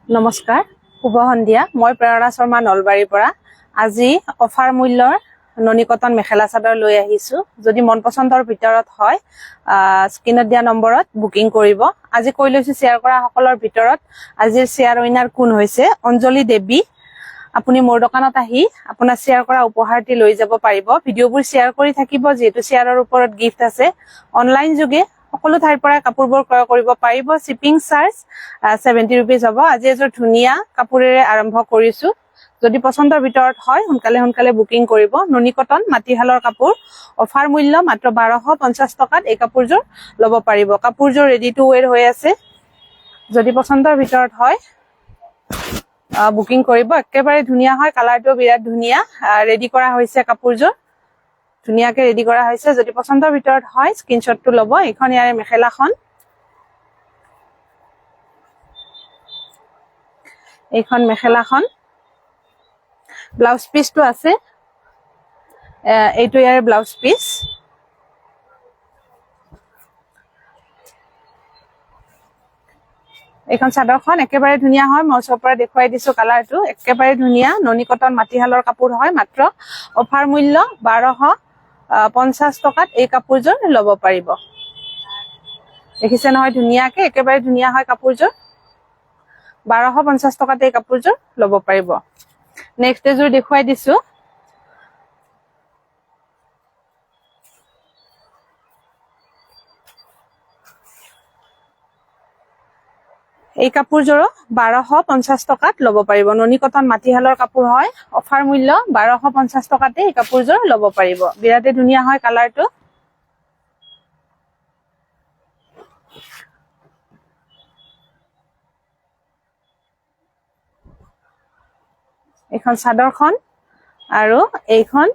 নমস্কাৰ, শুভ সন্ধিয়া। মই প্ৰেৰণা শৰ্মা নলবাৰীৰ পৰা আজি অফাৰ মূল্যৰ ননী কটন মেখেলা চাদৰ লৈ আহিছো। যদি মন পছন্দৰ ভিতৰত হয় স্ক্ৰীনত দিয়া নম্বৰত বুকিং কৰিব। আজি কৈ লৈছো শ্বেয়াৰ কৰা সকলৰ ভিতৰত আজিৰ শ্বেয়াৰ উইনাৰ কোন হৈছে অঞ্জলি দেৱী। আপুনি মোৰ দোকানত আহি আপোনাৰ শ্বেয়াৰ কৰা উপহাৰটি লৈ যাব পাৰিব। ভিডিঅ'বোৰ শ্বেয়াৰ কৰি থাকিব, যিহেতু শ্বেয়াৰৰ ওপৰত গিফ্ট আছে। অনলাইন যোগে সকলো ঠাইৰ পৰা কাপোৰবোৰ ক্ৰয় কৰিব পাৰিব। শ্বিপিং চাৰ্জ 70 ৰুপিজ হ'ব। আজি এযোৰ ধুনীয়া কাপোৰেৰে আৰম্ভ কৰিছো। যদি পছন্দৰ ভিতৰত হয় সোনকালে বুকিং কৰিব। ননী কটন মাটিশালৰ কাপোৰ, অফাৰ মূল্য মাত্ৰ 1250 টকাত এই কাপোৰযোৰ ল'ব পাৰিব। কাপোৰযোৰ ৰেডি টু ৱেৰ হৈ আছে। যদি পছন্দৰ ভিতৰত হয় বুকিং কৰিব। একেবাৰে ধুনীয়া হয়, কালাৰটো বিৰাট ধুনীয়া। ৰেডি কৰা হৈছে কাপোৰযোৰ, ধুনীয়াকে ৰেডি কৰা হৈছে। যদি পছন্দৰ ভিতৰত হয় স্ক্ৰীনশ্বটটো ল'ব। এইখন ইয়াৰে মেখেলাখন, এইখন মেখেলাখন, ব্লাউজ পিচটো আছে, এইটো ইয়াৰে ব্লাউজ পিচ। এইখন চাদৰখন একেবাৰে ধুনীয়া হয়। মই ওচৰৰ পৰা দেখুৱাই দিছো কালাৰটো, একেবাৰে ধুনীয়া। ননী কটন মাটিশালৰ কাপোৰ হয়। মাত্ৰ অফাৰ মূল্য 1250 টকাত এই কাপোৰযোৰ ল'ব পাৰিব। দেখিছে নহয় ধুনীয়াকে, একেবাৰে ধুনীয়া হয় কাপোৰযোৰ। 1250 টকাত এই কাপোৰযোৰ ল'ব পাৰিব। নেক্সট এযোৰ দেখুৱাই দিছো। এই কাপোৰযোৰো 1250 টকাত ল'ব পাৰিব। ননী কটন মাটিশালৰ কাপোৰ হয়। অফাৰ মূল্য 1250 টকাতে এই কাপোৰযোৰ ল'ব পাৰিব। বিৰাটে ধুনীয়া হয় কালাৰটো। এইখন চাদৰখন আৰু এইখন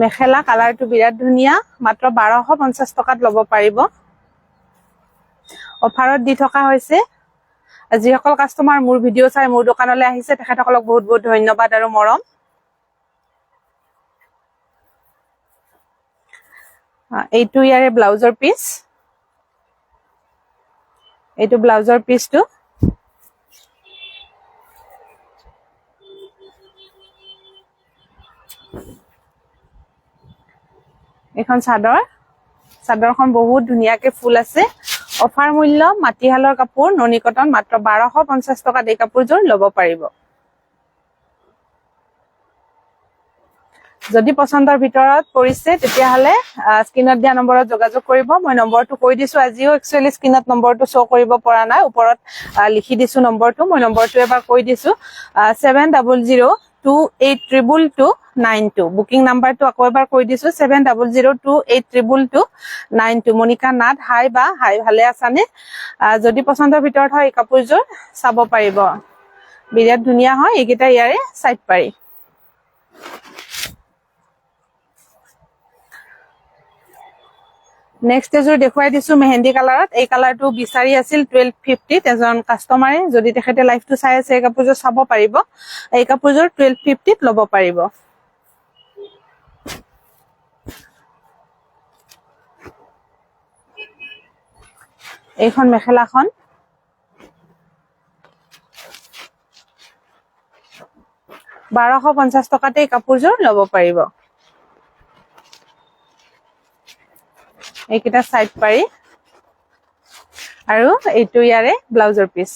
মেখেলা, কালাৰটো বিৰাট ধুনীয়া। মাত্ৰ 1250 টকাত ল'ব পাৰিব। অফাৰত দি থকা হৈছে। যিসকল কাষ্টমাৰ মোৰ ভিডিঅ' চাই মোৰ দোকানলৈ আহিছে তেখেতসকলক বহুত বহুত ধন্যবাদ আৰু মৰম। এইটো ইয়াৰে ব্লাউজৰ পিচ, এইটো ব্লাউজৰ পিচটো। এইখন চাদৰ, চাদৰখন বহুত ধুনীয়াকে ফুল আছে। অফাৰ মূল্য মাটিশালৰ কাপোৰ, ননী কটন, মাত্ৰ 1250 টকাত এই কাপোৰযোৰ ল'ব পাৰিব। যদি পছন্দৰ ভিতৰত পৰিছে তেতিয়াহ'লে স্ক্ৰীনত দিয়া নম্বৰত যোগাযোগ কৰিব। মই নম্বৰটো কৈ দিছো। আজিও একচুৱেলি স্ক্ৰীনত নম্বৰটো শ্ব' কৰিব পৰা নাই, ওপৰত লিখি দিছো নম্বৰটো। মই নম্বৰটো এবাৰ কৈ দিছো, 7002832292। বুকিং নাম্বাৰটো আকৌ এবাৰ কৈ দিছো, 7002832292। মনিকা নাথ। হাই বা হাই, ভালে আছানে? যদি পছন্দৰ ভিতৰত হয় এই কাপোৰযোৰ চাব পাৰিব। বিৰাট ধুনীয়া হয়। এইকেইটা ইয়াৰে চাইড পাৰি। নেক্সট এযোৰ দেখুৱাই দিছো মেহেন্দি কালাৰত। এই কালাৰটো বিচাৰি আছিল 1250 এজন কাষ্টমাৰে। যদি তেখেতে লাইভটো চাই আছে এই কাপোৰযোৰ চাব পাৰিব। এই কাপোৰযোৰ 1250ত ল'ব পাৰিব। এইখন মেখেলাখন, $1250 টকাতে এই কাপোৰযোৰ ল'ব পাৰিব। এইকেইটা চাইড পাৰি আৰু এইটো ইয়াৰে ব্লাউজৰ পিচ।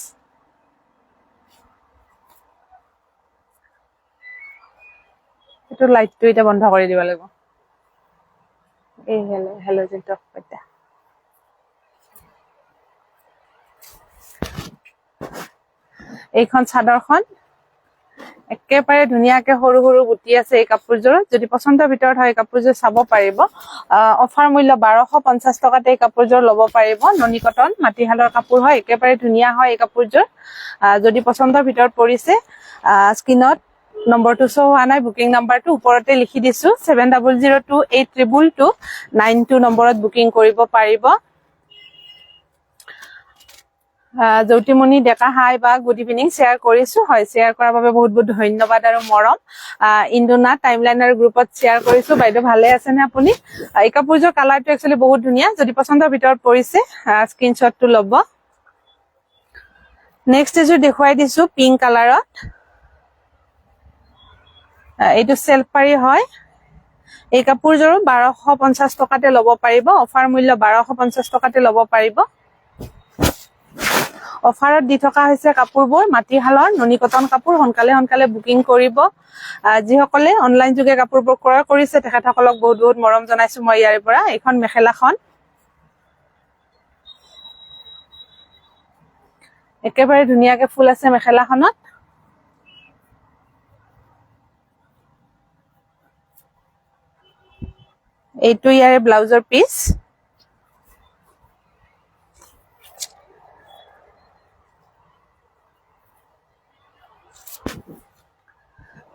এইটো লাইটটো এতিয়া বন্ধ কৰি দিব লাগিব। এই হেল'জেনটো এতিয়া এইখন চাদৰখন একেবাৰে ধুনীয়াকে সৰু সৰু বুটি আছে এই কাপোৰযোৰত। যদি পছন্দৰ ভিতৰত হয় এই কাপোৰযোৰ চাব পাৰিব। অফাৰ মূল্য 1250 টকাতে এই কাপোৰযোৰ ল'ব পাৰিব। ননী কটন মাটিশালৰ কাপোৰ হয়, একেবাৰে ধুনীয়া হয় এই কাপোৰযোৰ। যদি পছন্দৰ ভিতৰত পৰিছে স্ক্ৰীনত নম্বৰটো শ্ব' হোৱা নাই, বুকিং নাম্বাৰটো ওপৰতে লিখি দিছো, 7002832292 নম্বৰত বুকিং কৰিব পাৰিব। জ্যোতিমণি ডেকা, হাই বা গুড ইভিনিং। শ্বেয়াৰ কৰিছো, হয় শ্বেয়াৰ কৰাৰ বাবে বহুত বহুত ধন্যবাদ আৰু মৰম। ইন্দুনা টাইমলাইনাৰ গ্ৰুপত শ্বেয়াৰ কৰিছো। বাইদেউ ভালে আছেনে আপুনি? এই কাপোৰযোৰ কালাৰটো একচুৱেলি বহুত ধুনীয়া। যদি পছন্দৰ ভিতৰত পৰিছে স্ক্ৰীনশ্বটটো ল'ব। নেক্সট এযোৰ দেখুৱাই দিছো পিংক কালাৰত। এইটো চেল্ফ পাৰি হয়। এই কাপোৰযোৰো 1250 টকাতে ল'ব পাৰিব। অফাৰ মূল্য 1250 টকাতে ল'ব পাৰিব। অফাৰত দি থকা হৈছে কাপোৰবোৰ মাটিশালৰ নুনি কটন কাপোৰ। সোনকালে বুকিং কৰিব। যিসকলে অনলাইন যোগে কাপোৰবোৰ ক্ৰয় কৰিছে তেখেতসকলক বহুত মৰম জনাইছো মই ইয়াৰ পৰা। এইখন মেখেলাখন একেবাৰে ধুনীয়াকে ফুল আছে মেখেলাখনত। এইটো ইয়াৰে ব্লাউজৰ পিচ।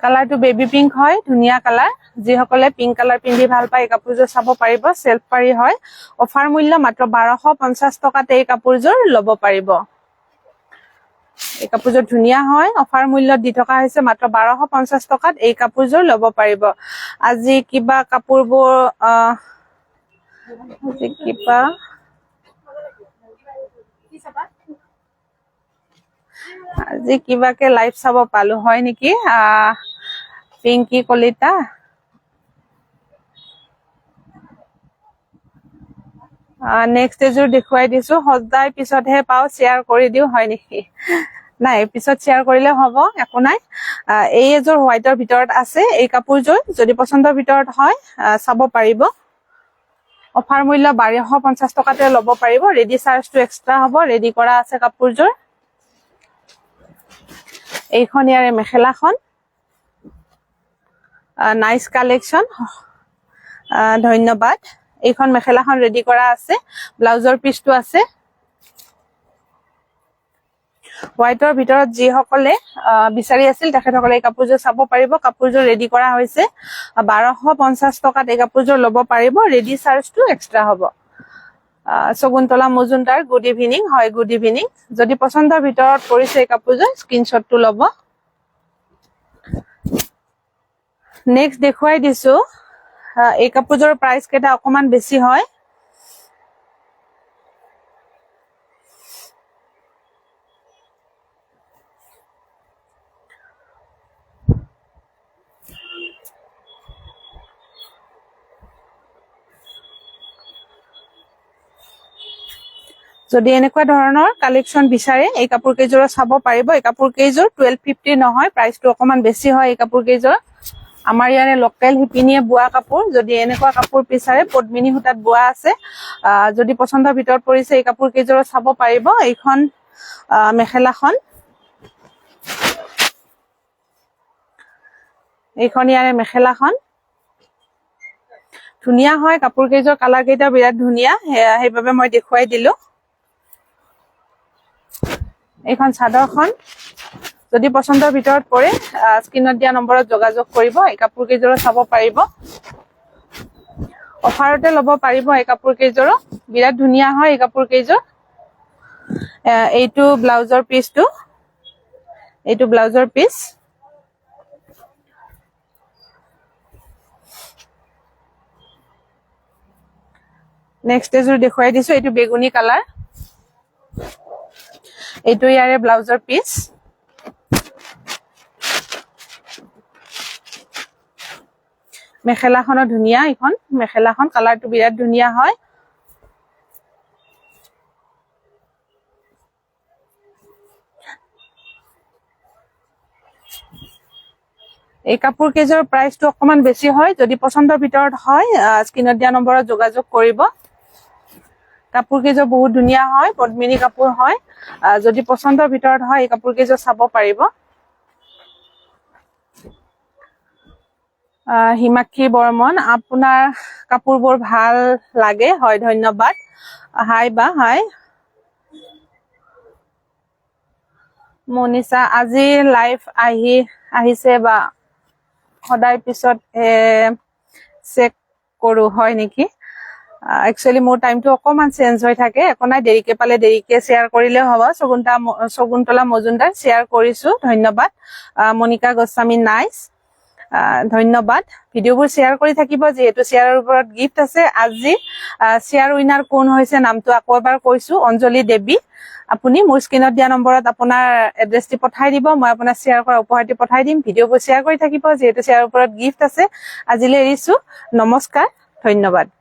কালাৰটো বেবি পিংক হয়, ধুনীয়া কালাৰ। যিসকলে পিংক কালাৰ পিন্ধি ভাল পায় এই কাপোৰযোৰ চাব পাৰিব। চেল্ফ পাৰি হয়। অফাৰ মূল্য মাত্ৰ 1250 টকাতে এই কাপোৰযোৰ ল'ব পাৰিব। এই কাপোৰযোৰ ধুনীয়া হয়। অফাৰ মূল্যত দি থকা হৈছে মাত্ৰ 1250 টকাত এই কাপোৰযোৰ ল'ব পাৰিব। আজি কিবা কাপোৰবোৰ আজি কিবাকে লাইভ চাব পালো হয় নেকি। পিংকি কলিতা নেক্সট এযোৰ দেখুৱাই দিছো। সদায় পিছতহে পাওঁ, শ্বেয়াৰ কৰি দিও হয় নেকি। নাই, পিছত শ্বেয়াৰ কৰিলে হ'ব, একো নাই। এই এযোৰ হোৱাইটৰ ভিতৰত আছে। এই কাপোৰযোৰ যদি পচন্দৰ ভিতৰত হয় চাব পাৰিব। অফাৰ মূল্য 1250 টকাতে ল'ব পাৰিব। ৰেডি চাৰ্জটো এক্সট্ৰা হ'ব। ৰেডি কৰা আছে কাপোৰযোৰ। এইখন ইয়াৰে মেখেলাখন। নাইচ কালেকশ্যন, ধন্যবাদ। এইখন মেখেলাখন ৰেডি কৰা আছে। ব্লাউজৰ পিচটো আছে। হোৱাইটৰ ভিতৰত যিসকলে বিচাৰি আছিল তেখেতসকলে এই কাপোৰযোৰ চাব পাৰিব। কাপোৰযোৰ ৰেডি কৰা হৈছে 1250 টকাত এই কাপোৰযোৰ ল'ব পাৰিব। ৰেডি চাৰ্জটো এক্সট্ৰা হ'ব। শগুন্তলা মজুমদাৰ, গুড ইভিনিং। হয়, গুড ইভিনিং। যদি পচন্দৰ ভিতৰত পৰিছে এই কাপোৰযোৰ স্ক্ৰীনশ্বটটো ল'ব। নেক্সট দেখুৱাই দিছো। এই কাপোৰযোৰৰ প্ৰাইচ কেইটা অকমান বেছি হয়। যদি এনেকুৱা ধৰণৰ কালেকশ্যন বিচাৰে এই কাপোৰ কেইযোৰ চাব পাৰিব। এই কাপোৰ কেইযোৰ 1250 নহয়, প্ৰাইচটো অকমান বেছি হয়। এই কাপোৰ কেইযোৰ আমাৰ ইয়াৰে লোকেল শিপিনীয়ে বোৱা কাপোৰ। যদি এনেকুৱা কাপোৰ বিচাৰে পদ্মিনী সূতাত বোৱা আছে। যদি পচন্দৰ ভিতৰত পৰিছে এই কাপোৰ কেইযোৰ চাব পাৰিব। এইখন মেখেলাখন, এইখন ইয়াৰে মেখেলাখন ধুনীয়া হয়। কাপোৰ কেইযোৰ কালাৰ কেইটা বিৰাট ধুনীয়া, সেইবাবে মই দেখুৱাই দিলো। এইখন চাদৰখন যদি পচন্দৰ ভিতৰত পৰে স্ক্ৰীনত দিয়া নম্বৰত যোগাযোগ কৰিব। এই কাপোৰ কেইযোৰ চাব পাৰিব। অফাৰতে ল'ব পাৰিব। এই কাপোৰ কেইযোৰ বিৰাট ধুনীয়া হয়। এই কাপোৰ কেইযোৰ এইটো ব্লাউজৰ পিচটো, এইটো ব্লাউজৰ পিচ। নেক্সট এযোৰ দেখুৱাই দিছো। এইটো বেগুনী কালাৰ। এইটো ইয়াৰে ব্লাউজৰ পিচ। মেখেলাখনো ধুনীয়া। এইখন মেখেলাখন কালাৰটো বিৰাট ধুনীয়া হয়। এই কাপোৰ কেইযোৰ প্ৰাইচটো অকমান বেছি হয়। যদি পচন্দৰ ভিতৰত হয় স্ক্ৰীনত দিয়া নম্বৰত যোগাযোগ কৰিব। কাপোৰ কেইযোৰ বহুত ধুনীয়া হয়, পদ্মিনী কাপোৰ হয়। যদি পচন্দৰ ভিতৰত হয় এই কাপোৰ কেইযোৰ চাব পাৰিব। হিমাক্ষী বৰ্মন, আপোনাৰ কাপোৰবোৰ ভাল লাগে। হয়, ধন্যবাদ। হাই বা হাই। মনিষা, আজি লাইভ আহিছে বা সদায় পিছত চেক কৰো হয় নেকি। একচুৱেলি মোৰ টাইমটো অকমান চেঞ্জ হৈ থাকে। একো নাই, দেৰিকে পালে দেৰিকে শ্বেয়াৰ কৰিলেও হ'ব। শগুন্তলা মজুমদাৰ শ্বেয়াৰ কৰিছো, ধন্যবাদ। মনিকা গোস্বামী নাইচ। ধন্যবাদ। ভিডিঅ'বোৰ শ্বেয়াৰ কৰি থাকিব, যিহেতু শ্বেয়াৰৰ ওপৰত গিফ্ট আছে। আজি শ্বেয়াৰ উইনাৰ কোন হৈছে নামটো আকৌ এবাৰ কৈছো, অঞ্জলি দেৱী। আপুনি মোৰ স্ক্ৰীনত দিয়া নম্বৰত আপোনাৰ এড্ৰেছটি পঠাই দিব, মই আপোনাৰ শ্বেয়াৰ কৰা উপহাৰটি পঠাই দিম। ভিডিঅ'বোৰ শ্বেয়াৰ কৰি থাকিব, যিহেতু শ্বেয়াৰৰ ওপৰত গিফ্ট আছে। আজিলৈ এৰিছো, নমস্কাৰ, ধন্যবাদ।